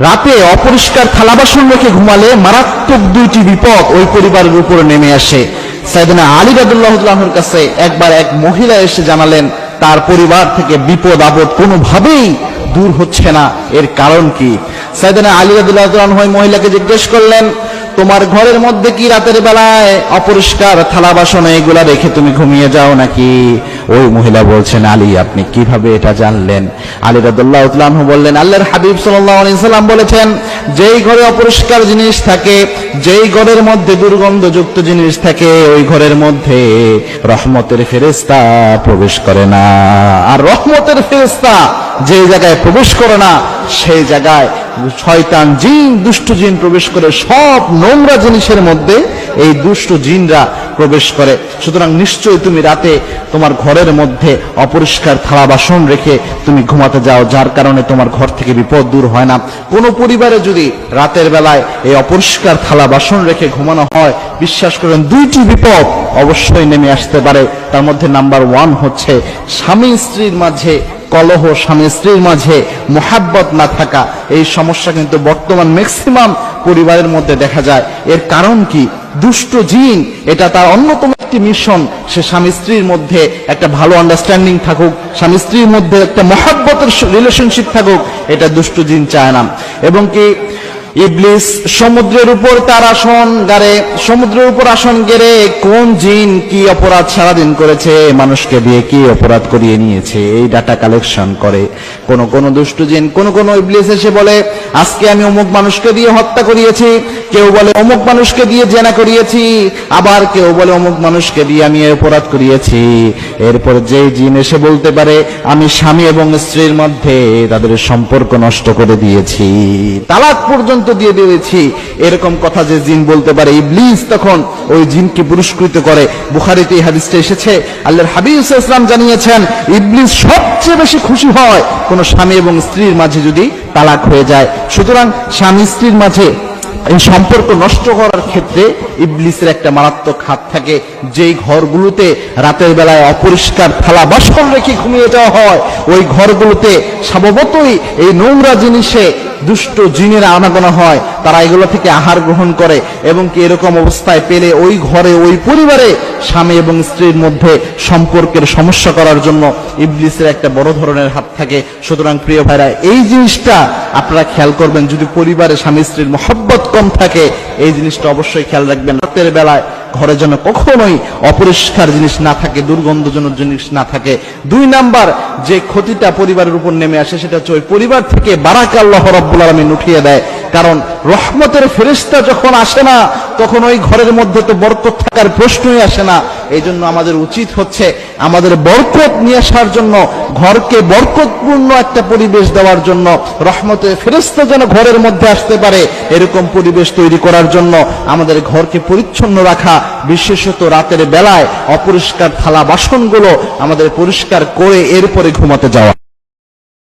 রাতে অপরিষ্কার থালা বাসন রেখে ঘুমালে মারাত্মক দুইটি বিপদ ওই পরিবারের উপর নেমে আসে। সাইয়েদনা আলী রাদিয়াল্লাহু তাআলার কাছে একবার এক মহিলা এসে জানালেন তার পরিবার থেকে বিপদ আপদ কোনোভাবেই দূর হচ্ছে না, এর কারণ কি? সাইয়েদনা আলী রাদিয়াল্লাহু তাআলা ওই মহিলাকে জিজ্ঞেস করলেন, তোমার ঘরের মধ্যে কি রাতের বেলায় অপরিষ্কার থালা বাসন এগুলা রেখে তুমি ঘুমিয়ে যাও নাকি? ওই মহিলা বলছেন, আলী আপনি কিভাবে এটা জানলেন? আলী রাদিয়াল্লাহু তাআলা বললেন, আল্লাহর হাবিব সাল্লাল্লাহু আলাইহি সাল্লাম বলেছেন, যেই ঘরে অপরিষ্কার জিনিস থাকে, যেই ঘরের মধ্যে দুর্গন্ধযুক্ত জিনিস থাকে, ওই ঘরের মধ্যে রহমতের ফেরেশতা প্রবেশ করে না। আর রহমতের ফেরেশতা যে জায়গায় প্রবেশ করে না, সেই জায়গায় শয়তান জিন, দুষ্ট জিন প্রবেশ করে। সব নোংরা জিনিসের মধ্যে এই দুষ্ট জিনরা প্রবেশ করে। সুতরাং নিশ্চয়ই তুমি রাতে তোমার ঘরের মধ্যে অপরিষ্কার থালা বাসন রেখে তুমি ঘুমাতে যাও, যার কারণে তোমার ঘর থেকে বিপদ দূর হয় না। কোনো পরিবারে যদি রাতের বেলায় এই অপরিষ্কার থালা বাসন রেখে ঘুমানো হয়, বিশ্বাস করেন দুইটি বিপদ অবশ্যই নেমে আসতে পারে। তার মধ্যে নাম্বার 1 হচ্ছে স্বামী স্ত্রীর মাঝে কলহ, স্বামী স্ত্রীর মাঝে মোহাব্বত না থাকা। এই সমস্যা কিন্তু বর্তমান ম্যাক্সিমাম পরিবারের মধ্যে দেখা যায়। এর কারণ কি? দুষ্ট জিন, এটা তার অন্যতম একটি মিশন। সে স্বামী স্ত্রীর মধ্যে একটা ভালো আন্ডারস্ট্যান্ডিং থাকুক, স্বামী স্ত্রীর মধ্যে একটা মোহাব্বতের রিলেশনশিপ থাকুক, এটা দুষ্ট জিন চায় না। এবং কি ইবলিস সমুদ্রের উপর তার আসন গাড়ে, সমুদ্রের উপর আসন গেড়ে কোন জিন কি অপরাধ সারাদিন করেছে, মানুষকে দিয়ে কি অপরাধ করিয়ে নিয়েছে, এই ডাটা কালেকশন করে। কোন দুষ্ট জিন, কোন ইবলিস এসে বলে, আজকে আমি অমুক মানুষকে দিয়ে হত্যা করিয়েছি, কেউ বলে অমুক মানুষকে দিয়ে জেনা করিয়েছি, আবার কেউ বলে অমুক মানুষকে দিয়ে আমি অপরাধ করিয়েছি। এরপর যে জিন এসে বলতে পারে, আমি স্বামী এবং স্ত্রীর মধ্যে তাদের সম্পর্ক নষ্ট করে দিয়েছি, তালাক পর্যন্ত দিয়ে দিয়েছি, এরকম কথা যে জিন বলতে পারে, ইবলিস তখন ওই জিনকে পুরস্কৃত করে। বুখারীতে এই হাদিসটা এসেছে। আল্লাহর হাবিব সাল্লাল্লাহু আলাইহি ওয়াসাল্লাম জানিয়েছেন, ইবলিস সবচেয়ে বেশি খুশি হয় কোন স্বামী এবং স্ত্রীর মাঝে যদি তালাক হয়ে যায়। সুতরাং স্বামী স্ত্রীর মাঝে এই সম্পর্ক নষ্ট করার ক্ষেত্রে ইবলিসের একটা মারাত্মক হাত থাকে। যেই ঘরগুলোতে রাতের বেলায় অপরিষ্কার থালা বাসন রেখে ঘুমিয়ে যাওয়া হয়, ওই ঘরগুলোতে স্বভাবতই এই নোংরা জিনিসে দুষ্ট জিনের আনাগোনা হয়, তারা এগুলো থেকে আহার গ্রহণ করে। এবং কি এরকম অবস্থায় পেলে ওই ঘরে, ওই পরিবারে স্বামী এবং স্ত্রীর মধ্যে সম্পর্কের সমস্যা করার জন্য ইবলিসের একটা বড় ধরনের হাত থাকে। সুতরাং প্রিয় ভাইরা, এই জিনিসটা আপনারা খেয়াল করবেন। যদি পরিবারে স্বামী স্ত্রীর মহব্বত কম থাকে, এই জিনিসটা অবশ্যই খেয়াল রাখবেন। রাতের বেলায় ঘরে যেন কখনোই অপরিষ্কার জিনিস না থাকে, দুর্গন্ধজনক জিনিস না থাকে। 2 নাম্বার যে ক্ষতিটা পরিবারের উপর নেমে আসে, সেটা হচ্ছে ওই পরিবার থেকে বারাকা আল্লাহ রাব্বুল আলামিন উঠিয়ে দেয়। কারণ রহমতের ফেরেশতা যখন আসে না, তখন ওই ঘরের মধ্যে তো বরকত থাকার প্রশ্নই আসে না। এই জন্য আমাদের উচিত হচ্ছে আমাদের বরকত নিয়ে আসার জন্য, ঘরকে বরকতপূর্ণ একটা পরিবেশ দেওয়ার জন্য, রহমতের ফেরেশতা যেন ঘরের মধ্যে আসতে পারে, এরকম পরিবেশ তৈরি করার জন্য আমাদের ঘরকে পরিচ্ছন্ন রাখা, বিশেষত রাতের বেলায় অপরিষ্কার থালা বাসনগুলো আমাদের পরিষ্কার করে এরপরে ঘুমাতে যাওয়া।